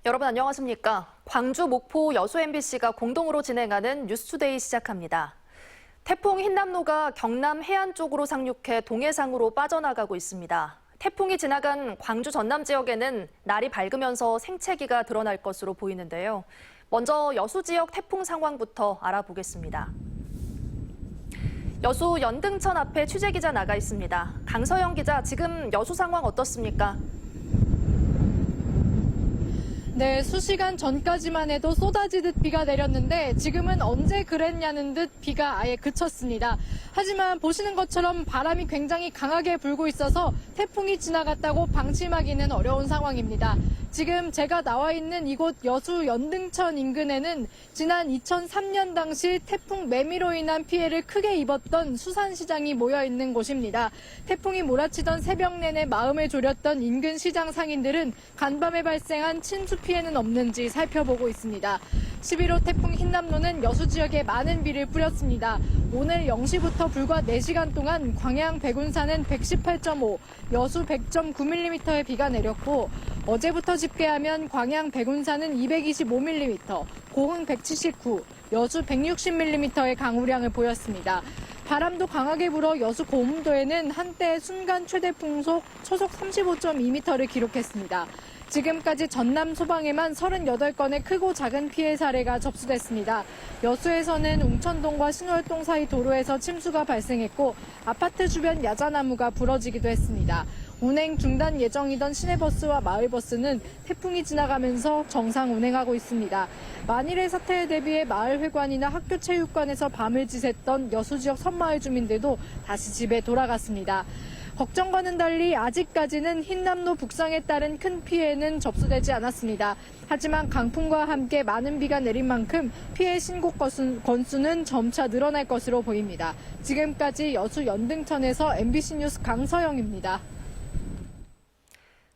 여러분 안녕하십니까? 광주, 목포, 여수 MBC가 공동으로 진행하는 뉴스투데이 시작합니다. 태풍 흰남노가 경남 해안 쪽으로 상륙해 동해상으로 빠져나가고 있습니다. 태풍이 지나간 광주 전남 지역에는 날이 밝으면서 생채기가 드러날 것으로 보이는데요. 먼저 여수 지역 태풍 상황부터 알아보겠습니다. 여수 연등천 앞에 취재기자 나가 있습니다. 강서영 기자, 지금 여수 상황 어떻습니까? 네, 수시간 전까지만 해도 쏟아지듯 비가 내렸는데 지금은 언제 그랬냐는 듯 비가 아예 그쳤습니다. 하지만 보시는 것처럼 바람이 굉장히 강하게 불고 있어서 태풍이 지나갔다고 방심하기는 어려운 상황입니다. 지금 제가 나와 있는 이곳 여수 연등천 인근에는 지난 2003년 당시 태풍 매미로 인한 피해를 크게 입었던 수산시장이 모여 있는 곳입니다. 태풍이 몰아치던 새벽 내내 마음을 졸였던 인근 시장 상인들은 간밤에 발생한 침수 피해는 없는지 살펴보고 있습니다. 11호 태풍 흰남노는 여수 지역에 많은 비를 뿌렸습니다. 오늘 0시부터 불과 4시간 동안 광양 백운산은 118.5, 여수 100.9mm의 비가 내렸고 어제부터 집계하면 광양 백운산은 225mm, 고흥 179, 여수 160mm의 강우량을 보였습니다. 바람도 강하게 불어 여수 고음도에는 한때 순간 최대 풍속 초속 35.2m를 기록했습니다. 지금까지 전남 소방에만 38건의 크고 작은 피해 사례가 접수됐습니다. 여수에서는 웅천동과 신월동 사이 도로에서 침수가 발생했고 아파트 주변 야자나무가 부러지기도 했습니다. 운행 중단 예정이던 시내버스와 마을버스는 태풍이 지나가면서 정상 운행하고 있습니다. 만일의 사태에 대비해 마을회관이나 학교체육관에서 밤을 지샜던 여수 지역 섬마을 주민들도 다시 집에 돌아갔습니다. 걱정과는 달리 아직까지는 흰남노 북상에 따른 큰 피해는 접수되지 않았습니다. 하지만 강풍과 함께 많은 비가 내린 만큼 피해 신고 건수는 점차 늘어날 것으로 보입니다. 지금까지 여수 연등천에서 MBC 뉴스 강서영입니다.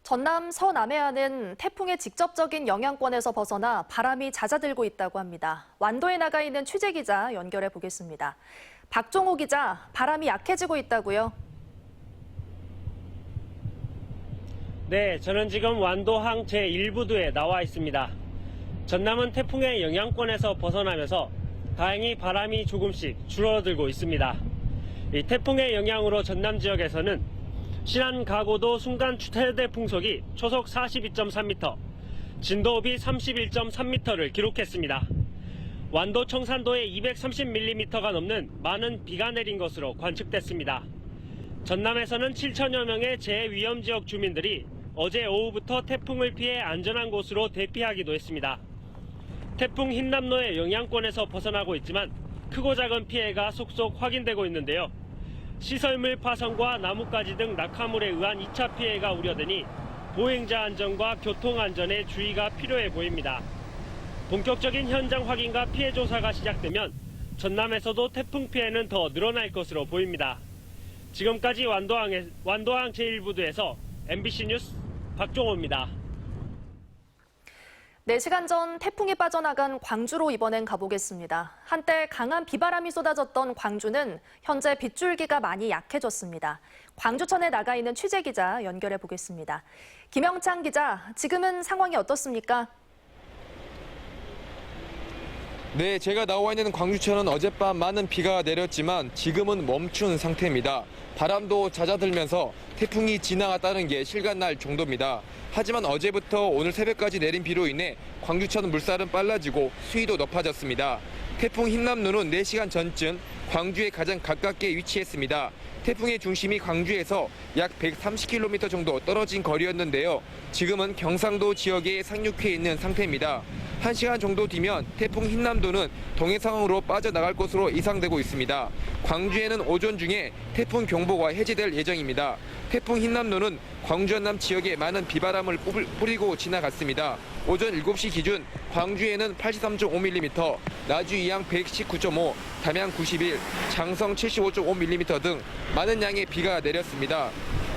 전남 서남해안은 태풍의 직접적인 영향권에서 벗어나 바람이 잦아들고 있다고 합니다. 완도에 나가 있는 취재기자 연결해 보겠습니다. 박종호 기자, 바람이 약해지고 있다고요? 네, 저는 지금 완도항 제1부두에 나와 있습니다. 전남은 태풍의 영향권에서 벗어나면서 다행히 바람이 조금씩 줄어들고 있습니다. 이 태풍의 영향으로 전남 지역에서는 신안 가고도 순간 최대 풍속이 초속 42.3m, 진도읍이 31.3m를 기록했습니다. 완도 청산도에 230mm가 넘는 많은 비가 내린 것으로 관측됐습니다. 전남에서는 7천여 명의 재위험지역 주민들이 어제 오후부터 태풍을 피해 안전한 곳으로 대피하기도 했습니다. 태풍 흰남노의 영향권에서 벗어나고 있지만 크고 작은 피해가 속속 확인되고 있는데요. 시설물 파손과 나뭇가지 등 낙하물에 의한 2차 피해가 우려되니 보행자 안전과 교통 안전에 주의가 필요해 보입니다. 본격적인 현장 확인과 피해 조사가 시작되면 전남에서도 태풍 피해는 더 늘어날 것으로 보입니다. 지금까지 완도항 제1부두에서 MBC 뉴스 박종호입니다. 4시간 전 태풍이 빠져나간 광주로 이번엔 가보겠습니다. 한때 강한 비바람이 쏟아졌던 광주는 현재 빗줄기가 많이 약해졌습니다. 광주천에 나가 있는 취재기자 연결해 보겠습니다. 김영창 기자, 지금은 상황이 어떻습니까? 네, 제가 나와 있는 광주천은 어젯밤 많은 비가 내렸지만 지금은 멈춘 상태입니다. 바람도 잦아들면서 태풍이 지나갔다는 게 실감날 정도입니다. 하지만 어제부터 오늘 새벽까지 내린 비로 인해 광주천 물살은 빨라지고 수위도 높아졌습니다. 태풍 흰남노는 4시간 전쯤 광주에 가장 가깝게 위치했습니다. 태풍의 중심이 광주에서 약 130km 정도 떨어진 거리였는데요. 지금은 경상도 지역에 상륙해 있는 상태입니다. 1시간 정도 뒤면 태풍 흰남노는 동해상으로 빠져나갈 것으로 예상되고 있습니다. 광주에는 오전 중에 태풍 경보가 해제될 예정입니다. 태풍 흰남노는 광주 전남 지역에 많은 비바람을 뿌리고 지나갔습니다. 오전 7시 기준 광주에는 83.5mm, 나주 이양 119.5, 담양 91, 장성 75.5mm 등 많은 양의 비가 내렸습니다.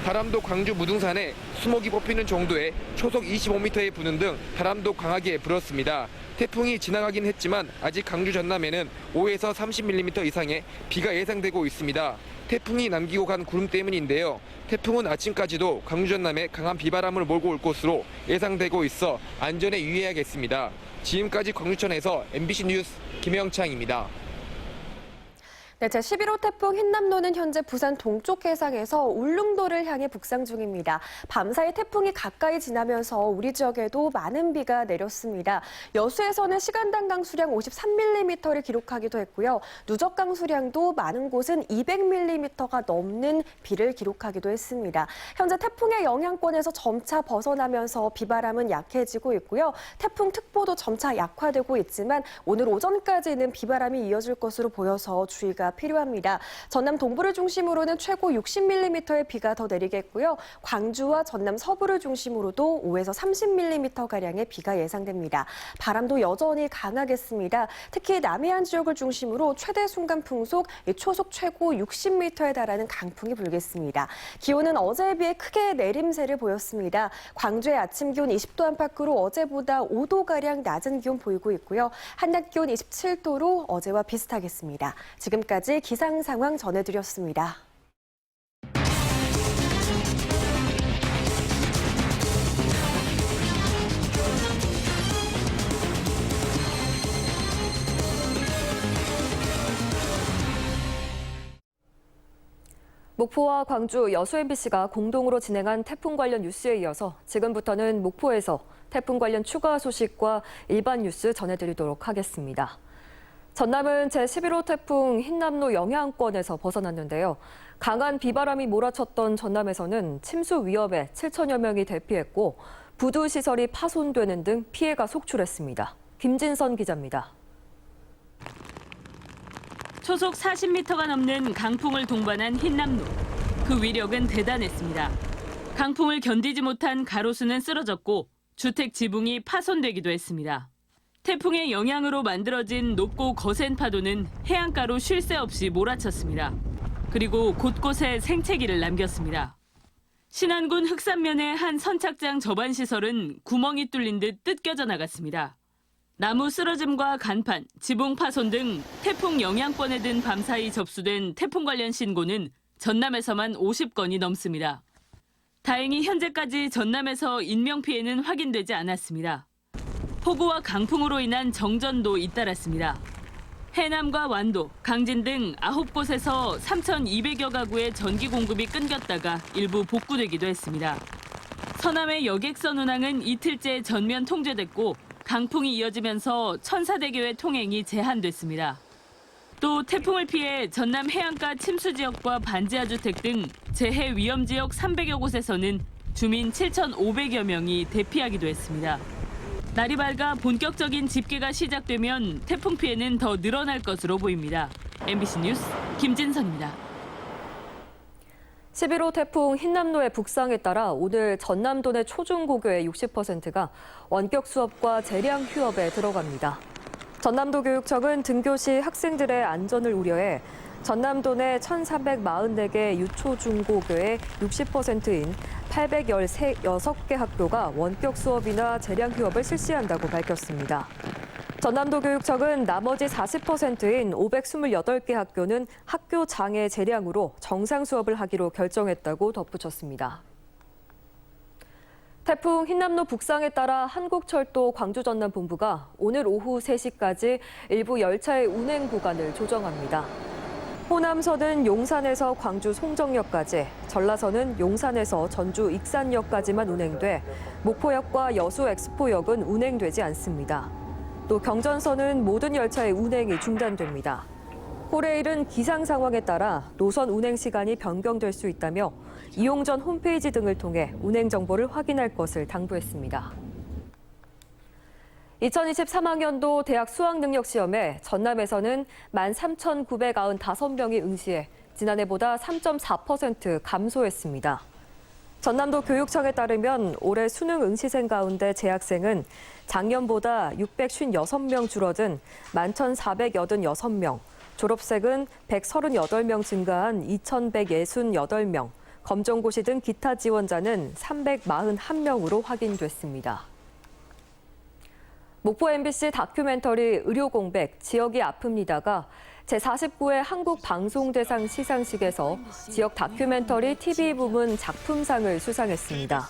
바람도 광주 무등산에 수목이 뽑히는 정도의 초속 25m에 부는 등 바람도 강하게 불었습니다. 태풍이 지나가긴 했지만 아직 광주 전남에는 5에서 30mm 이상의 비가 예상되고 있습니다. 태풍이 남기고 간 구름 때문인데요. 태풍은 아침까지도 광주 전남에 강한 비바람을 몰고 올 것으로 예상되고 있어 안전에 유의해야겠습니다. 지금까지 광주천에서 MBC 뉴스 김영창입니다. 네, 제11호 태풍 흰남노는 현재 부산 동쪽 해상에서 울릉도를 향해 북상 중입니다. 밤사이 태풍이 가까이 지나면서 우리 지역에도 많은 비가 내렸습니다. 여수에서는 시간당 강수량 53mm를 기록하기도 했고요. 누적 강수량도 많은 곳은 200mm가 넘는 비를 기록하기도 했습니다. 현재 태풍의 영향권에서 점차 벗어나면서 비바람은 약해지고 있고요. 태풍특보도 점차 약화되고 있지만 오늘 오전까지는 비바람이 이어질 것으로 보여서 주의가 필요합니다. 전남 동부를 중심으로는 최고 60mm의 비가 더 내리겠고요. 광주와 전남 서부를 중심으로도 5에서 30mm가량의 비가 예상됩니다. 바람도 여전히 강하겠습니다. 특히 남해안 지역을 중심으로 최대 순간 풍속 초속 최고 60m에 달하는 강풍이 불겠습니다. 기온은 어제에 비해 크게 내림세를 보였습니다. 광주의 아침 기온 20도 안팎으로 어제보다 5도가량 낮은 기온 보이고 있고요. 한낮 기온 27도로 어제와 비슷하겠습니다. 지금까지 기상 상황 전해드렸습니다. 목포와 광주, 여수 MBC가 공동으로 진행한 태풍 관련 뉴스에 이어서 지금부터는 목포에서 태풍 관련 추가 소식과 일반 뉴스 전해드리도록 하겠습니다. 전남은 제11호 태풍 흰남노 영향권에서 벗어났는데요. 강한 비바람이 몰아쳤던 전남에서는 침수 위험에 7천여 명이 대피했고 부두 시설이 파손되는 등 피해가 속출했습니다. 김진선 기자입니다. 초속 40m가 넘는 강풍을 동반한 흰남노. 그 위력은 대단했습니다. 강풍을 견디지 못한 가로수는 쓰러졌고 주택 지붕이 파손되기도 했습니다. 태풍의 영향으로 만들어진 높고 거센 파도는 해안가로 쉴 새 없이 몰아쳤습니다. 그리고 곳곳에 생채기를 남겼습니다. 신안군 흑산면의 한 선착장 접안시설은 구멍이 뚫린 듯 뜯겨져 나갔습니다. 나무 쓰러짐과 간판, 지붕 파손 등 태풍 영향권에 든 밤사이 접수된 태풍 관련 신고는 전남에서만 50건이 넘습니다. 다행히 현재까지 전남에서 인명피해는 확인되지 않았습니다. 폭우와 강풍으로 인한 정전도 잇따랐습니다. 해남과 완도, 강진 등 9곳에서 3,200여 가구의 전기 공급이 끊겼다가 일부 복구되기도 했습니다. 서남의 여객선 운항은 이틀째 전면 통제됐고 강풍이 이어지면서 천사대교의 통행이 제한됐습니다. 또 태풍을 피해 전남 해안가 침수 지역과 반지하주택 등 재해 위험 지역 300여 곳에서는 주민 7,500여 명이 대피하기도 했습니다. 날이 밝아 본격적인 집계가 시작되면 태풍 피해는 더 늘어날 것으로 보입니다. MBC 뉴스 김진선입니다. 11호 태풍 흰남노의 북상에 따라 오늘 전남도 내 초중고교의 60%가 원격 수업과 재량 휴업에 들어갑니다. 전남도 교육청은 등교시 학생들의 안전을 우려해 전남도 내 1,344개 유초중고교의 60%인 816개 학교가 원격 수업이나 재량 휴업을 실시한다고 밝혔습니다. 전남도 교육청은 나머지 40%인 528개 학교는 학교 장애 재량으로 정상 수업을 하기로 결정했다고 덧붙였습니다. 태풍 흰남노 북상에 따라 한국철도 광주전남본부가 오늘 오후 3시까지 일부 열차의 운행 구간을 조정합니다. 호남선은 용산에서 광주 송정역까지, 전라선은 용산에서 전주 익산역까지만 운행돼 목포역과 여수 엑스포역은 운행되지 않습니다. 또 경전선은 모든 열차의 운행이 중단됩니다. 호레일은 기상 상황에 따라 노선 운행 시간이 변경될 수 있다며 이용 전 홈페이지 등을 통해 운행 정보를 확인할 것을 당부했습니다. 2023학년도 대학 수학능력시험에 전남에서는 13,995명이 응시해 지난해보다 3.4% 감소했습니다. 전남도 교육청에 따르면 올해 수능 응시생 가운데 재학생은 작년보다 656명 줄어든 11,486명, 졸업생은 138명 증가한 2,168명, 검정고시 등 기타 지원자는 341명으로 확인됐습니다. 목포 MBC 다큐멘터리 의료공백 지역이 아픕니다가 제49회 한국방송대상 시상식에서 지역 다큐멘터리 TV 부문 작품상을 수상했습니다.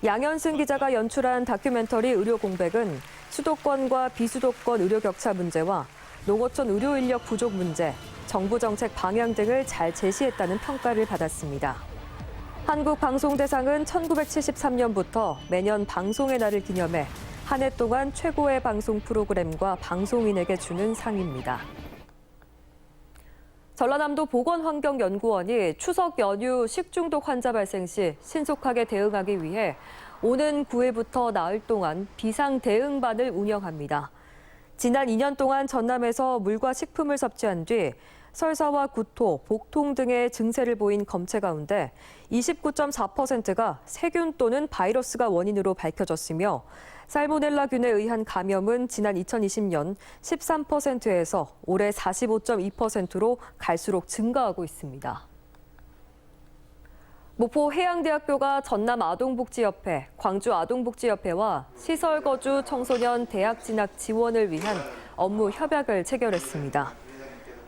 양현승 기자가 연출한 다큐멘터리 의료공백은 수도권과 비수도권 의료 격차 문제와 농어촌 의료 인력 부족 문제, 정부 정책 방향 등을 잘 제시했다는 평가를 받았습니다. 한국방송대상은 1973년부터 매년 방송의 날을 기념해 한 해 동안 최고의 방송 프로그램과 방송인에게 주는 상입니다. 전라남도 보건환경연구원이 추석 연휴 식중독 환자 발생 시 신속하게 대응하기 위해 오는 9일부터 나흘 동안 비상 대응반을 운영합니다. 지난 2년 동안 전남에서 물과 식품을 섭취한 뒤 설사와 구토, 복통 등의 증세를 보인 검체 가운데 29.4%가 세균 또는 바이러스가 원인으로 밝혀졌으며 살모넬라균에 의한 감염은 지난 2020년 13%에서 올해 45.2%로 갈수록 증가하고 있습니다. 목포 해양대학교가 전남아동복지협회, 광주아동복지협회와 시설거주 청소년 대학 진학 지원을 위한 업무 협약을 체결했습니다.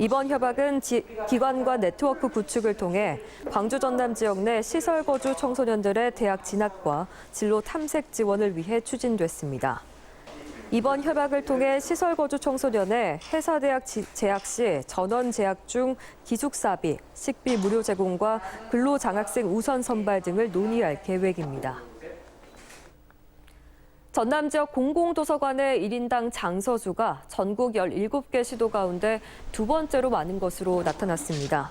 이번 협약은 기관과 네트워크 구축을 통해 광주 전남 지역 내 시설 거주 청소년들의 대학 진학과 진로 탐색 지원을 위해 추진됐습니다. 이번 협약을 통해 시설 거주 청소년의 회사대학 재학 시 전원 재학 중 기숙사비, 식비 무료 제공과 근로장학생 우선 선발 등을 논의할 계획입니다. 전남 지역 공공도서관의 1인당 장서수가 전국 17개 시도 가운데 두 번째로 많은 것으로 나타났습니다.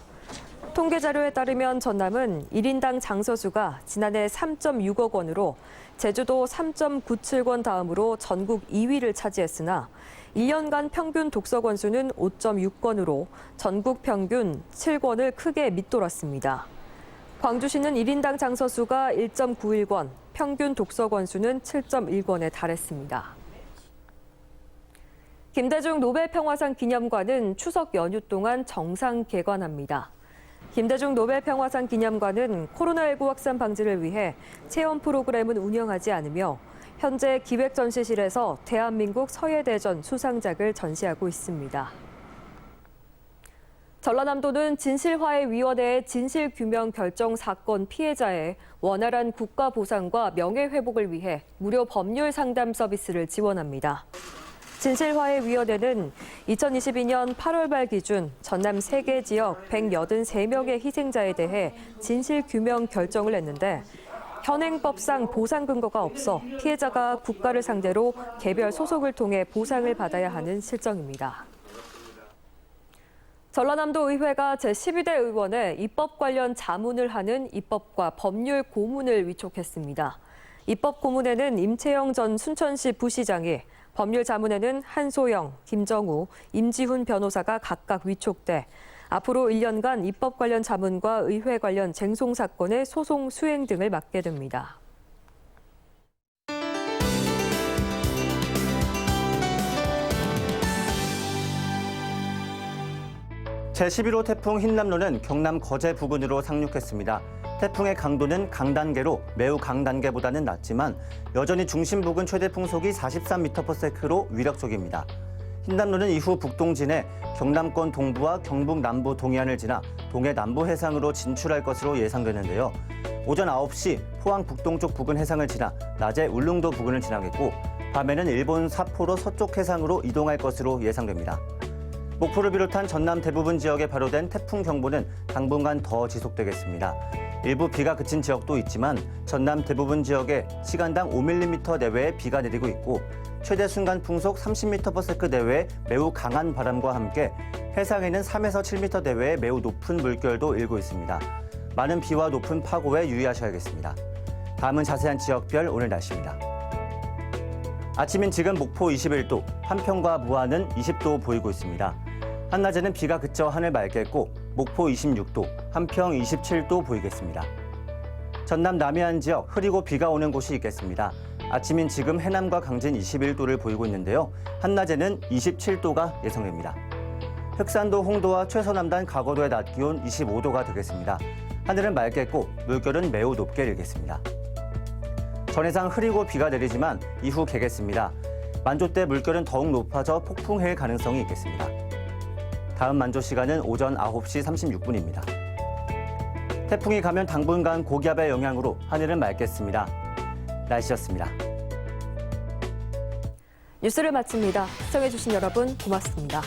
통계 자료에 따르면 전남은 1인당 장서수가 지난해 3.6억 원으로 제주도 3.97권 다음으로 전국 2위를 차지했으나 1년간 평균 독서권 수는 5.6권으로 전국 평균 7권을 크게 밑돌았습니다. 광주시는 1인당 장서수가 1.91권, 평균 독서권 수는 7.1권에 달했습니다. 김대중 노벨평화상 기념관은 추석 연휴 동안 정상 개관합니다. 김대중 노벨평화상 기념관은 코로나19 확산 방지를 위해 체험 프로그램은 운영하지 않으며 현재 기획전시실에서 대한민국 서해대전 수상작을 전시하고 있습니다. 전라남도는 진실화해위원회의 진실규명 결정 사건 피해자의 원활한 국가 보상과 명예회복을 위해 무료 법률 상담 서비스를 지원합니다. 진실화해위원회는 2022년 8월 말 기준 전남 3개 지역 183명의 희생자에 대해 진실규명 결정을 했는데 현행법상 보상 근거가 없어 피해자가 국가를 상대로 개별 소송을 통해 보상을 받아야 하는 실정입니다. 전라남도 의회가 제12대 의원에 입법 관련 자문을 하는 입법과 법률 고문을 위촉했습니다. 입법 고문에는 임채영 전 순천시 부시장이, 법률 자문에는 한소영, 김정우, 임지훈 변호사가 각각 위촉돼 앞으로 1년간 입법 관련 자문과 의회 관련 쟁송 사건의 소송 수행 등을 맡게 됩니다. 제11호 태풍 흰남노는 경남 거제 부근으로 상륙했습니다. 태풍의 강도는 강단계로 매우 강단계보다는 낮지만 여전히 중심 부근 최대 풍속이 43m/s로 위력적입니다. 흰남노는 이후 북동진해 경남권 동부와 경북 남부 동해안을 지나 동해 남부 해상으로 진출할 것으로 예상되는데요. 오전 9시 포항 북동쪽 부근 해상을 지나 낮에 울릉도 부근을 지나겠고 밤에는 일본 삿포로 서쪽 해상으로 이동할 것으로 예상됩니다. 목포를 비롯한 전남 대부분 지역에 발효된 태풍 경보는 당분간 더 지속되겠습니다. 일부 비가 그친 지역도 있지만 전남 대부분 지역에 시간당 5mm 내외의 비가 내리고 있고 최대 순간 풍속 30m/s 내외의 매우 강한 바람과 함께 해상에는 3에서 7m 내외의 매우 높은 물결도 일고 있습니다. 많은 비와 높은 파고에 유의하셔야겠습니다. 다음은 자세한 지역별 오늘 날씨입니다. 아침인 지금 목포 21도, 한평과 무안은 20도 보이고 있습니다. 한낮에는 비가 그쳐 하늘 맑겠고 목포 26도, 한평 27도 보이겠습니다. 전남 남해안 지역 흐리고 비가 오는 곳이 있겠습니다. 아침인 지금 해남과 강진 21도를 보이고 있는데요. 한낮에는 27도가 예상됩니다. 흑산도 홍도와 최서남단 가거도의 낮 기온 25도가 되겠습니다. 하늘은 맑겠고 물결은 매우 높게 일겠습니다. 전해상 흐리고 비가 내리지만 이후 개겠습니다. 만조 때 물결은 더욱 높아져 폭풍해일 가능성이 있겠습니다. 다음 만조 시간은 오전 9시 36분입니다. 태풍이 가면 당분간 고기압의 영향으로 하늘은 맑겠습니다. 날씨였습니다. 뉴스를 마칩니다. 시청해주신 여러분 고맙습니다.